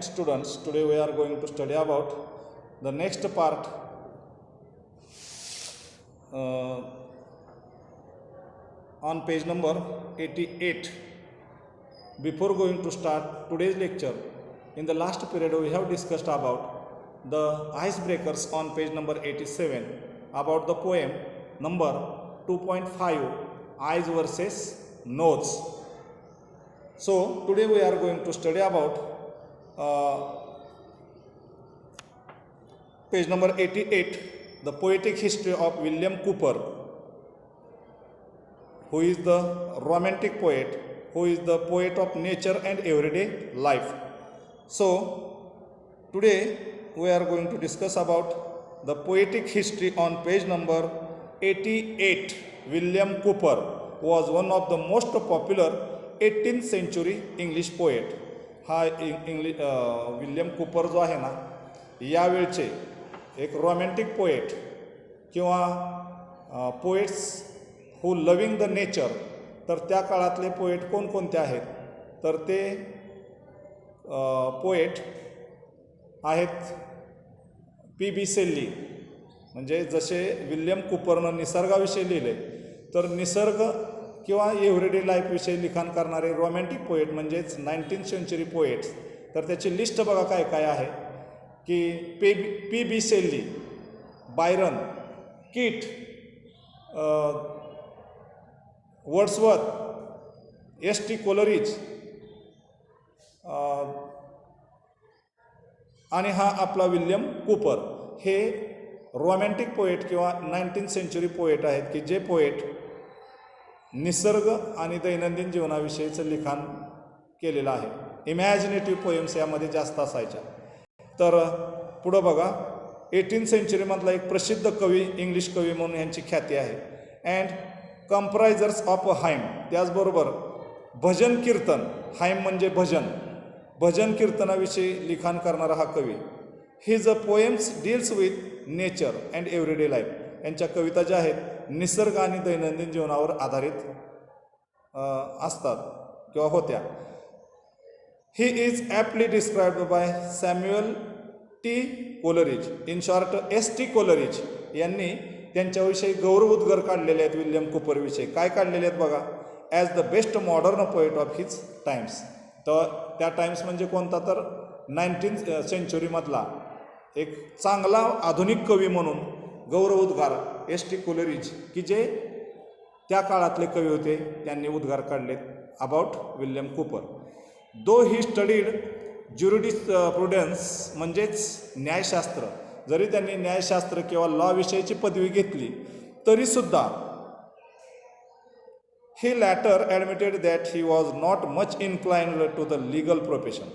Students, today we are going to study about the next part uh, on page number 88. Before going to start today's lecture, in the last period we have discussed about the icebreakers on page number 87 about the poem number 2.5 eyes versus nose. So today we are going to study about page number 88, the poetic history of William Cowper, who is the romantic poet, who is the poet of nature and everyday life. So today we are going to discuss about the poetic history on page number 88. William Cowper was one of the most popular 18th century English poet. हा William Cooper जो आहे ना, यावेळचे एक romantic poet किंवा poets who loving the nature. तर त्या काळातले poet कोणकोणते आहेत, तर ते पोएट आहेत पी शेल्ली. म्हणजे जसे विल्यम कूपरनं निसर्गाविषयी लिहिले, तर निसर्ग किंवा एव्हरीडे लाईफविषयी लिखाण करणारे रोमॅन्टिक पोएट म्हणजेच 19th सेंचुरी पोएट्स. तर त्याची लिस्ट बघा काय काय आहे की पी शेल्ली, बायरन, कीट, वर्ड्सवर्थ, एस.टी. कोलरिज आणि हा आपला विल्यम कूपर. हे रोमॅन्टिक पोएट किंवा 19th सेंचुरी पोएट आहेत की जे पोएट निसर्ग आणि दैनंदिन जीवनाविषयीचं लिखाण केलेलं आहे. इमॅजिनेटिव्ह पोएम्स यामध्ये जास्त असायच्या. तर पुढं बघा, 18th सेंचुरीमधला एक प्रसिद्ध कवी, इंग्लिश कवी म्हणून यांची ख्याती आहे. अँड कंप्रायझर्स ऑफ अ हाईम, त्याचबरोबर भजन कीर्तन, हाईम म्हणजे भजन, भजन कीर्तनाविषयी लिखाण करणारा हा कवी. His a poems deals with nature and everyday life. यांच्या कविता ज्या आहेत निसर्ग आणि दैनंदिन जीवनावर आधारित असतात किंवा होत्या. He is aptly described by Samuel T Coleridge. In short, S T. Coleridge यांनी त्यांच्याविषयी गौरवोद्गार काढलेले आहेत विल्यम कूपरविषयी. काय काढलेले आहेत बघा, as the best modern poet of his times. तर त्या टाइम्स म्हणजे कोणता, तर 19th सेंचुरीमधला एक चांगला आधुनिक कवी म्हणून गौरवोद्गार एस.टी. कोलरिज, की जे त्या काळातले कवी होते, त्यांनी उद्गार काढलेत about William Cowper. Though he studied jurisprudence म्हणजेच न्यायशास्त्र, जरी त्यांनी न्यायशास्त्र किंवा लॉ विषयीची पदवी घेतली तरीसुद्धा he later admitted that he was not much inclined to the legal profession.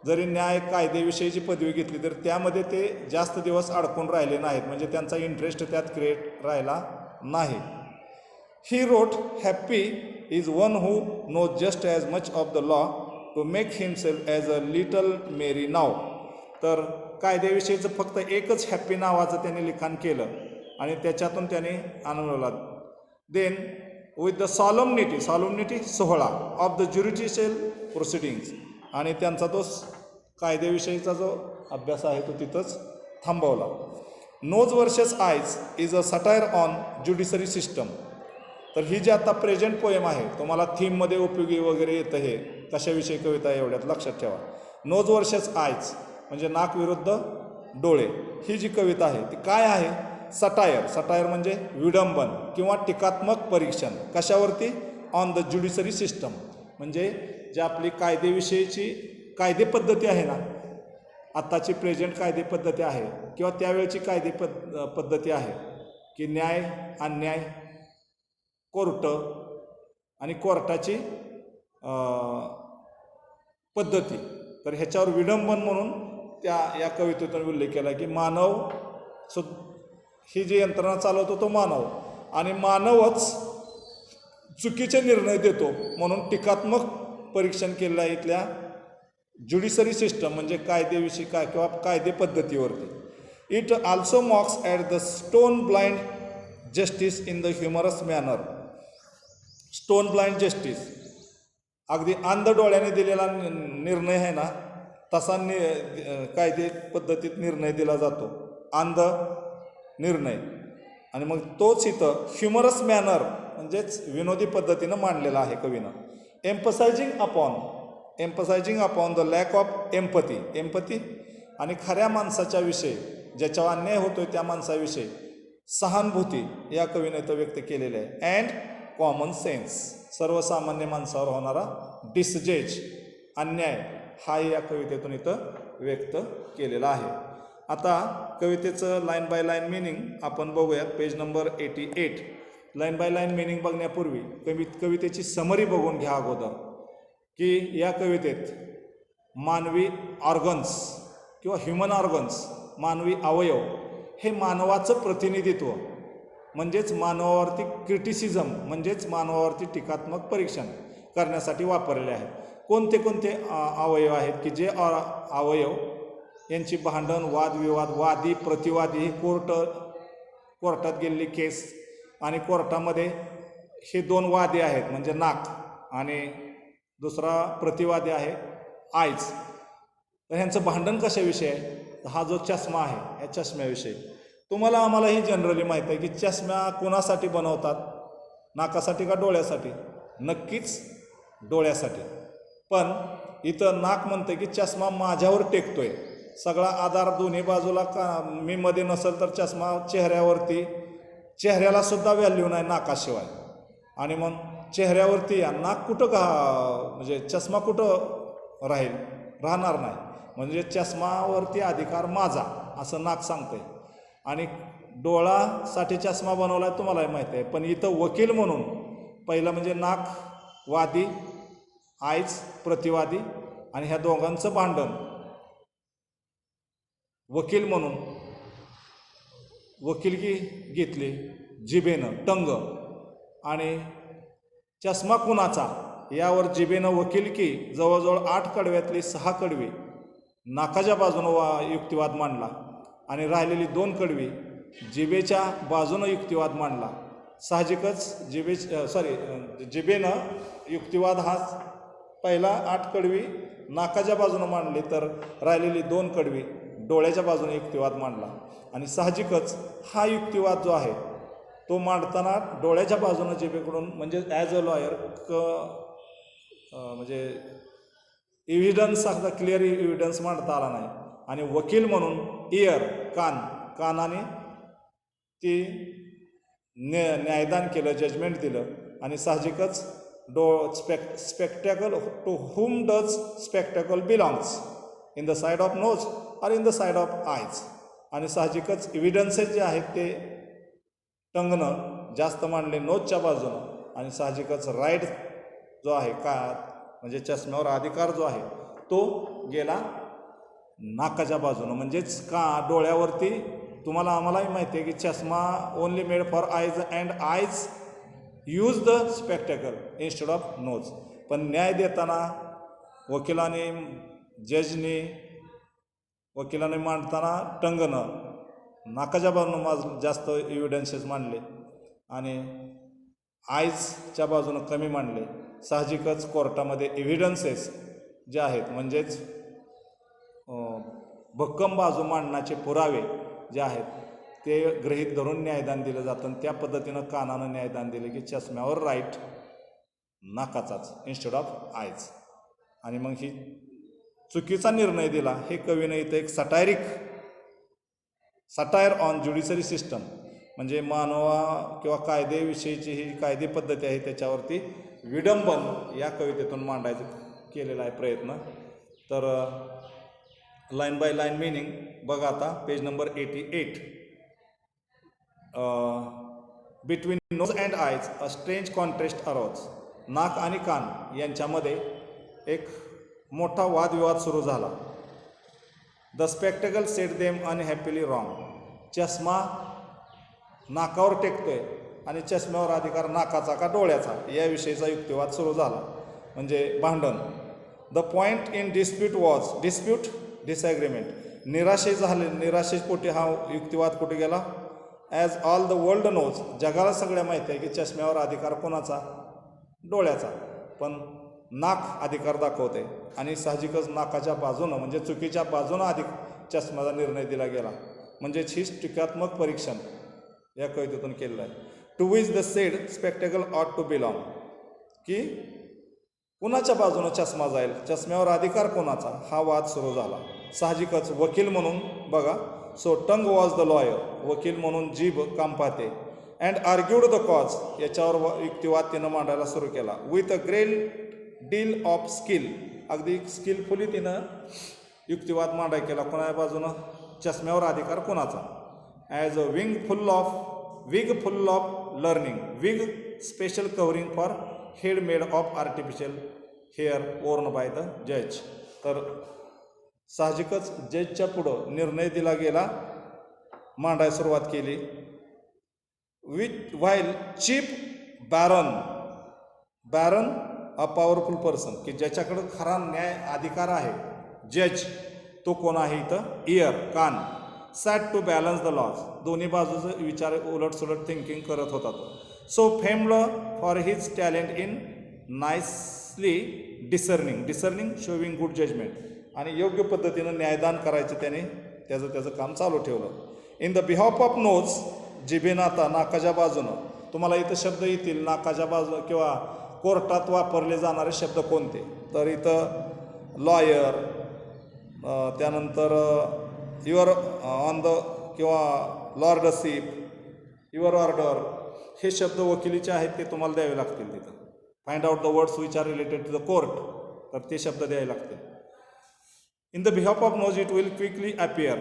जरी न्याय कायदेविषयीची पदवी घेतली तर त्यामध्ये ते जास्त दिवस अडकून राहिले नाहीत, म्हणजे त्यांचा इंटरेस्ट त्यात क्रिएट राहिला नाही. He wrote, happy is one who knows just as much of the law to make himself as a little merry now. तर कायद्याविषयीचं फक्त एकच हॅप्पी नावाचं त्यांनी लिखाण केलं आणि त्याच्यातून त्याने अनुभवला. देन विथ द सॉलमनिटी सोहळा ऑफ द ज्युडिशियल प्रोसिडिंग्स. आणि त्यांचा तो कायद्याविषयीचा जो अभ्यास आहे तो तिथंच थांबवला. नोज वर्सेस आयज is a satire on judiciary system. तर ही जी आता प्रेझेंट पोएम आहे, तुम्हाला थीममध्ये उपयोगी वगैरे येतं, हे कशाविषयी कविता आहे एवढ्यात लक्षात ठेवा. नोज वर्सेस आयज म्हणजे नाक विरुद्ध डोळे. ही जी कविता आहे ती काय आहे, सटायर म्हणजे विडंबन किंवा टीकात्मक परीक्षण. कशावरती, ऑन द ज्युडिशरी सिस्टम, म्हणजे जी आपली कायदेविषयीची कायदे पद्धती आहे ना, आत्ताची प्रेझेंट कायदे पद्धती आहे किंवा त्यावेळची कायदे पद्धती आहे की न्याय, अन्याय, कोर्ट आणि कोर्टाची पद्धती. तर ह्याच्यावर विडंबन म्हणून या कवितेतून उल्लेख केला की मानव ही जी यंत्रणा चालवतो तो मानव, आणि मानवच चुकीचे निर्णय देतो म्हणून टीकात्मक परीक्षण केलेलं आहे इथल्या ज्युडिशरी सिस्टम म्हणजे कायदेविषयी किंवा कायदे पद्धतीवरती. It also mocks at the stone blind justice in the humorous manner. Stone blind justice, अगदी अंध डोळ्याने दिलेला निर्णय आहे ना, तसा कायदे पद्धतीत निर्णय दिला जातो, अंध निर्णय. आणि मग तोच इथं ह्युमरस मॅनर म्हणजेच विनोदी पद्धतीनं मांडलेला आहे कवीनं. Emphasizing upon the lack of empathy आणि खऱ्या माणसाच्या विषयी, ज्याच्यावर अन्याय होतोय त्या माणसाविषयी सहानुभूती या कवीने इथं व्यक्त केलेली आहे. अँड कॉमन सेन्स, सर्वसामान्य माणसावर होणारा डिसजेज, अन्याय, हा या कवितेतून इथं व्यक्त केलेला आहे. आता कवितेचं लाईन बाय लाईन मिनिंग आपण बघूयात. Page number 88. Line by line meaning बघण्यापूर्वी कवितेची समरी बघून घ्या अगोदर, की या कवितेत मानवी ऑर्गन्स किंवा ह्युमन ऑर्गन्स, मानवी अवयव हे मानवाचं प्रतिनिधित्व म्हणजेच मानवावरती क्रिटिसिझम म्हणजेच मानवावरती टीकात्मक परीक्षण करण्यासाठी वापरलेले आहेत. कोणते कोणते अवयव आहेत की जे अवयव यांची भांडण, वादविवाद, वादी प्रतिवादी, ही कोर्टात गेलेली केस आणि कोर्टामध्ये हे दोन वादी आहेत म्हणजे नाक आणि दुसरा प्रतिवादी आहे आईज. तर ह्यांचं भांडण कशाविषयी आहे? हा जो चष्मा आहे या चष्म्याविषयी. तुम्हाला आम्हालाही जनरली माहीत आहे की चष्मा कोणासाठी बनवतात? नाकासाठी का डोळ्यासाठी? नक्कीच डोळ्यासाठी. पण इथं नाक म्हणतं की चष्मा माझ्यावर टेकतोय, सगळा आधार दोन्ही बाजूला का मी मध्ये नसेल तर चष्मा चेहऱ्यावरती, चेहऱ्याला सुद्धा व्हॅल्यू नाही नाकाशिवाय. आणि मग चेहऱ्यावरती या नाक कुठं म्हणजे चष्मा कुठं राहणार नाही. म्हणजे चष्मावरती अधिकार माझा असं नाक सांगतंय. आणि डोळासाठी चष्मा बनवला आहे तुम्हालाही माहीत आहे. पण इथं वकील म्हणून पहिलं म्हणजे नाक वादी, आईज प्रतिवादी, आणि ह्या दोघांचं भांडण वकील म्हणून वकिलकी घेतली जिभेनं, टंग. आणि चष्मा कुणाचा यावर जिभेनं वकिलकी जवळजवळ 8 कडव्यातली 6 कडवी नाकाच्या बाजूनं युक्तिवाद मांडला आणि राहिलेली 2 कडवी जिभेच्या बाजूनं युक्तिवाद मांडला. साहजिकच जिभेनं युक्तिवाद हा पहिला 8 कडवी नाकाच्या बाजूनं मांडली, तर राहिलेली 2 कडवी डोळ्याच्या बाजूने युक्तिवाद मांडला. आणि साहजिकच हा युक्तिवाद जो आहे तो मांडताना डोळ्याच्या बाजूनं जिभेकडून म्हणजे ॲज अ लॉयर म्हणजे एव्हिडन्स असा क्लिअर एव्हिडन्स मांडता आला नाही. आणि वकील म्हणून इयर कानाने ती न्यायदान केलं, जजमेंट दिलं. आणि साहजिकच spectacle to whom does spectacle belongs, in the side of nose or in the side of eyes. आणि साहजिकच एव्हिडन्सेस जे आहेत ते टंगनं जास्त मांडले नोजच्या बाजूनं. आणि साहजिकच राईट जो आहे का म्हणजे चष्म्यावर अधिकार जो आहे तो गेला नाकाच्या बाजूनं म्हणजेच डोळ्यावरती. तुम्हाला आम्हालाही माहिती आहे की चष्मा only made for eyes and eyes use the spectacle instead of nose. पण न्याय देताना वकिलाने वकिलाने मांडताना टंगनं नाकाच्या बाजूनं जास्त एव्हिडन्सेस मांडले आणि आईजच्या बाजूनं कमी मांडले. साहजिकच कोर्टामध्ये एव्हिडन्सेस जे आहेत म्हणजेच भक्कम बाजू मांडण्याचे पुरावे जे आहेत ते गृहीत धरून न्यायदान दिलं जातं. आणि त्या पद्धतीनं कानानं न्यायदान दिले की चष्म्यावर राईट नाकाचाच इन्स्टेड ऑफ आयज. आणि मग ही चुकीचा निर्णय दिला. हे कवीनं इथं एक सटायर ऑन ज्युडिशरी सिस्टम म्हणजे मानवा किंवा कायदेविषयीची ही कायदे पद्धती आहे त्याच्यावरती विडंबन या कवितेतून मांडायचं केलेला आहे प्रयत्न. तर लाईन बाय लाईन मिनिंग बघा आता page number 88. Between nose and eyes a strange contrast arrows. नाक आणि कान यांच्यामध्ये एक मोठा वादविवाद सुरू झाला. The spectacle set them unhappily wrong. चष्मा नाकावर टेकतोय आणि चष्म्यावर अधिकार नाकाचा का डोळ्याचा याविषयीचा युक्तिवाद सुरू झाला म्हणजे भांडण. The point in dispute disagreement. निराशेपोटी हा युक्तिवाद कुठे गेला? As all the world knows. जगाला सगळ्या माहिती आहे की चष्म्यावर अधिकार कोणाचा? डोळ्याचा. पण नाक अधिकार दाखवते आणि साहजिकच नाकाच्या बाजूनं म्हणजे चुकीच्या बाजूनं अधिक चष्म्याचा निर्णय दिला गेला. म्हणजेच ही टीकात्मक परीक्षण या कवितेतून केलेलं आहे. To which the said spectacle ought to belong, की कुणाच्या बाजूनं चष्मा जाईल, चष्म्यावर अधिकार कोणाचा, हा वाद सुरू झाला. साहजिकच वकील म्हणून बघा, so tongue was the lawyer, वकील म्हणून जीभ काम पाहते. अँड आर्ग्यूड द कॉज, याच्यावर युक्तिवाद तिनं मांडायला सुरू केला. With a great deal of skill, अगदी स्किलफुली तिनं युक्तिवाद मांडाय केला. कोणाच्या बाजूनं, चष्म्यावर अधिकार कोणाचा. As a wig full of learning, wig special covering for head made of artificial hair worn by the जज. तर साहजिकच जजच्या पुढं निर्णय दिला गेला, मांडायला सुरुवात केली. Which while chief baron a powerful person, की ज्याच्याकडं खरा न्याय अधिकार आहे, जज, तो कोण आहे इथं, इयर, कान. Sat to balance the laws, दोन्ही बाजूचं विचार उलटसुलट थिंकिंग करत होता तो. So famed for his talent in nicely discerning showing good judgement, आणि योग्य पद्धतीनं न्यायदान करायचं त्याने त्याचं काम चालू ठेवलं. In the behalf of nose, जिभेनं आता नाकाच्या बाजूनं, तुम्हाला इथं शब्द येतील नाकाच्या बाजू किंवा कोर्टात वापरले जाणारे शब्द कोणते, तर इथं लॉयर, त्यानंतर युअर ऑन द किंवा लॉर्डशिप, युअर ऑर्डर, हे शब्द वकिलीचे आहेत, ते तुम्हाला द्यावे लागतील तिथं. Find out the words which are related to the court, तर ते शब्द द्यावे लागतील. In the behalf of nose it will quickly appear,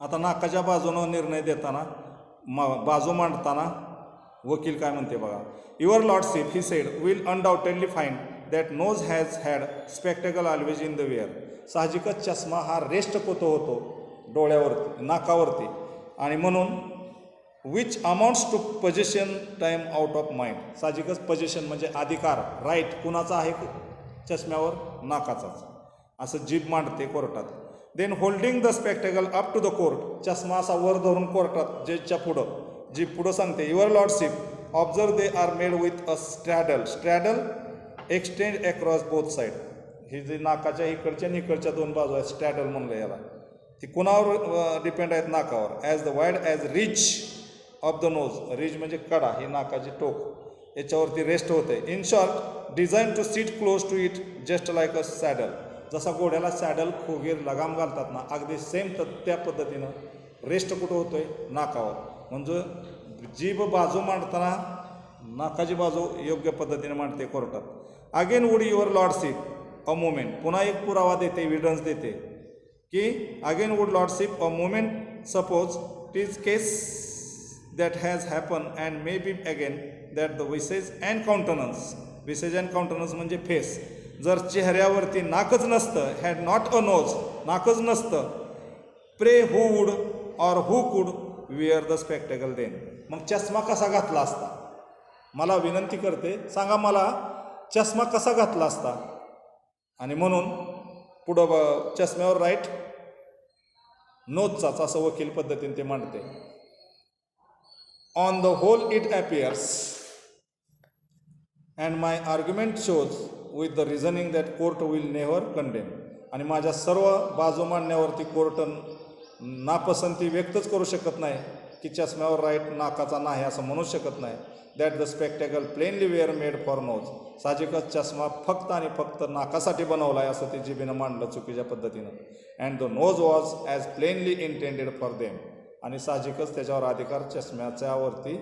आता नाकाच्या बाजूनं निर्णय देताना बाजू मांडताना वकील काय म्हणते बघा. Your lordship, he said, will undoubtedly find that nose has had spectacle always in the wear. साहजिकच चष्मा हा रेस्ट होतो डोळ्यावरती, नाकावरती, आणि म्हणून which amounts to position time out of mind. साहजिकच पोझिशन म्हणजे अधिकार, राईट कुणाचा आहे चष्म्यावर, नाकाचाच, असं जीभ मांडते कोर्टात. Then holding the spectacle up to the court, चष्मा असा वर धरून कोर्टात जजच्या पुढं, जीभ पुढं सांगते. Your lordship observe they are made with a straddle extend across both side. ही जी नाकाच्या इकडच्या आणि इकडच्या दोन बाजू आहेत, स्ट्रॅडल म्हणलं याला, ती कुणावर डिपेंड आहेत, नाकावर. As the wide as ridge of the nose, ridge म्हणजे कडा, ही नाकाची टोक, याच्यावरती रेस्ट होते. In short design to sit close to it just like a saddle, जसा घोड्याला सॅडल खोगीर लगाम घालतात ना, अगदी सेम त्या पद्धतीनं रेस्ट कुठं होतोय, नाकावर. म्हणजे जीभ बाजू मांडताना नाकाची बाजू योग्य पद्धतीने मांडते कोर्टात. Again would your lordship a moment, पुन्हा एक पुरावा देते, एव्हिडन्स देते की again would lordship a moment suppose it is case that has happen and may be again that the visage and countenance म्हणजे फेस, जर चेहऱ्यावरती नाकच नसतं, हॅड नॉट अ नोज, नाकच नसतं, प्रे हू वुड ऑर हू कुड विअर द स्पेक्टेकल देन, मग चष्मा कसा घातला असता. मला विनंती करते, सांगा मला चष्मा कसा घातला असता. आणि म्हणून पुढं चष्म्यावर राईट नोजचाच, असं वकील पद्धतीने ते मांडते. On the whole it appears and my argument shows with the reasoning that court will never condemn, आणि माझ्या सर्व बाजू मांडण्यावरती कोर्ट नापसंती व्यक्तच करू शकत नाही की चष्म्यावर राईट नाकाचा नाही असं म्हणू शकत नाही. That the spectacle plainly were made for nose, साहजिकच चष्मा फक्त आणि फक्त नाकासाठी बनवला आहे असं ते जिबीनं मांडलं चुकीच्या पद्धतीनं. And the nose was as plainly intended for them, आणि साहजिकच त्याच्यावर अधिकार चष्म्याच्यावरती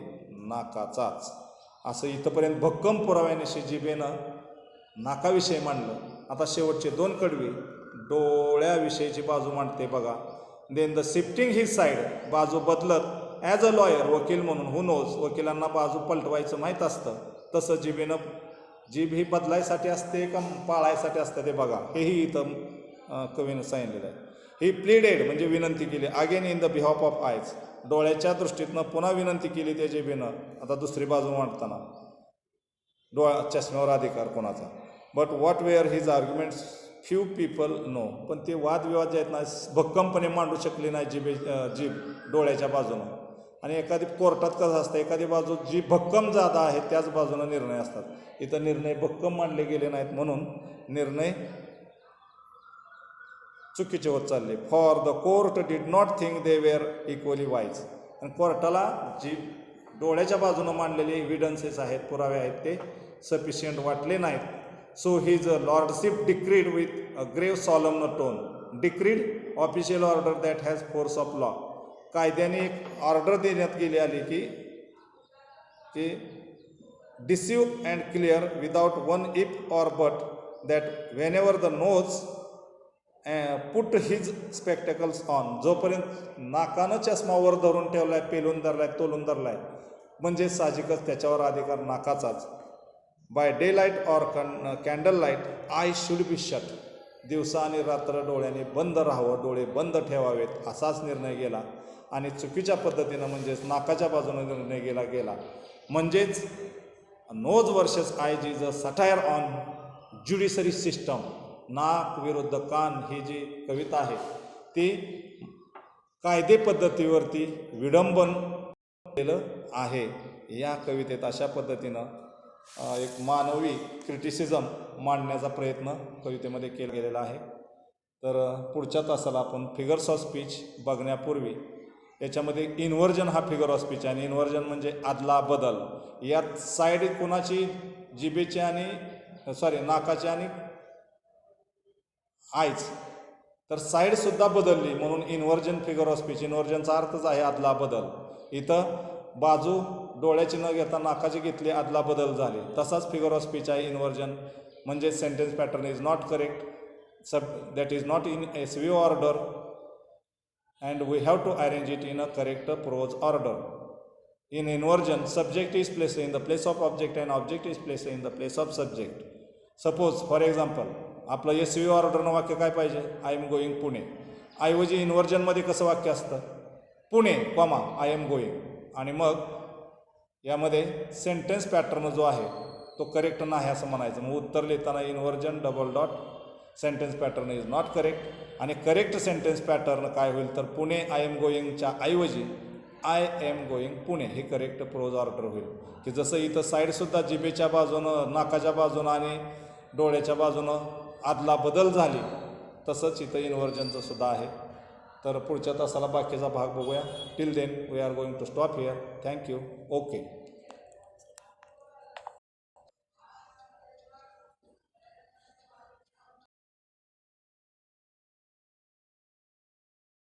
नाकाचाच, असं इथंपर्यंत भक्कम पुराव्यानिशी जिबेनं नाकाविषयी मांडलं. आता शेवटचे दोन कडवी डोळ्याविषयीची बाजू मांडते बघा. Then the shifting he side, बाजू बदलत, ॲज अ लॉयर, वकील म्हणून, हू नोज, वकिलांना बाजू पलटवायचं माहीत असतं, तसं जिबेनं, जीभ ही बदलायसाठी असते का पाळायसाठी असतं ते बघा, हेही इथं कवीनं सांगितलेलं आहे. ही प्लीडेड म्हणजे विनंती केली, again in the behalf of आयज, डोळ्याच्या दृष्टीतनं पुन्हा विनंती केली त्या जिबेनं. आता दुसरी बाजू मांडताना चष्म्यावर अधिकार कोणाचा. But what were his arguments few people know, पण ते वादविवाद जे आहेत ना भक्कमपणे मांडू शकले नाही जीभ डोळ्याच्या बाजूनं. आणि एखादी कोर्टात कसं असतं, एखादी बाजू जी भक्कम जादा आहे त्याच बाजूनं निर्णय असतात. इथं निर्णय भक्कम मानले गेले नाहीत म्हणून निर्णय चुकीचे होत चालले. For the court did not think they were equally wise. आणि कोर्टाला जी डोळ्याच्या बाजूनं मांडलेले एव्हिडन्सेस आहेत, पुरावे आहेत, ते सफिशियंट वाटले नाहीत. So his lordship decreed with a grave solemn tone. Decreed official order that has force of law. कायद्याने एक ऑर्डर देण्यात गेली आली की ते decisive and clear without one if or but that whenever the nose put his spectacles on. जोपर्यंत नाकानं चष्मा वर धरून ठेवलाय, पेलून धरलाय, तोलून धरलाय, म्हणजे साहजिकच त्याच्यावर अधिकार नाकाचाच. By daylight or candlelight I should be shut. दिवसा आणि रात्र डोळ्याने बंद राहावं, डोळे बंद ठेवावेत, असाच निर्णय गेला. आणि चुकीच्या पद्धतीनं म्हणजेच नाकाच्या बाजूने निर्णय गेला. म्हणजेच नोज वर्सेस आयज is a satire on judiciary system. नाक विरुद्ध कान ही जी कविता आहे ती कायदे पद्धतीवरती विडंबन केलं आहे. या कवितेत अशा पद्धतीनं एक मानवी क्रिटिसिझम मांडण्याचा प्रयत्न कवितेमध्ये केला गेलेला आहे. तर पुढच्या तासाला आपण फिगर्स ऑफ स्पीच बघण्यापूर्वी याच्यामध्ये इन्व्हर्जन हा फिगर ऑफ स्पीच आहे. आणि इन्व्हर्जन म्हणजे आदला बदल. यात साईड कोणाची, जिभेची आणि नाकाची आणि आईच, तर साईडसुद्धा बदलली म्हणून इन्व्हर्जन फिगर ऑफ स्पीच. इन्व्हर्जनचा अर्थच आहे आदला बदल. इथं बाजू डोळ्याची न घेता नाकाची घेतली, आदला बदल झाले. तसाच फिगर ऑफ स्पीच आहे इन्व्हर्जन. म्हणजे sentence pattern is not correct, that is not in SV order and we have to arrange it in a correct prose order. In inversion, subject is placed in the place of object and object is placed in the place of subject. Suppose, for example, आपलं SV ऑर्डरनं वाक्य काय पाहिजे, I am going Pune. ऐवजी इन्व्हर्जनमध्ये कसं वाक्य असतं, Pune comma I am going. आणि मग यामध्ये सेंटेन्स पॅटर्न जो आहे तो करेक्ट नाही असं म्हणायचं. मग उत्तर लिहिताना inversion double dot sentence pattern is not correct. आणि करेक्ट सेंटेन्स पॅटर्न काय होईल, तर पुणे आय एम गोईंगच्या ऐवजी आय एम गोईंग पुणे हे करेक्ट प्रोज ऑर्डर होईल. की जसं इथं साईडसुद्धा जिभेच्या बाजूनं, नाकाच्या बाजूनं आणि डोळ्याच्या बाजूनं आदला बदल झाली, तसंच इथं इन्व्हर्जनचं सुद्धा आहे. तर पुढच्या तासाला बाकीचा भाग बघूया. Till then we are going to stop here. Thank you. Okay.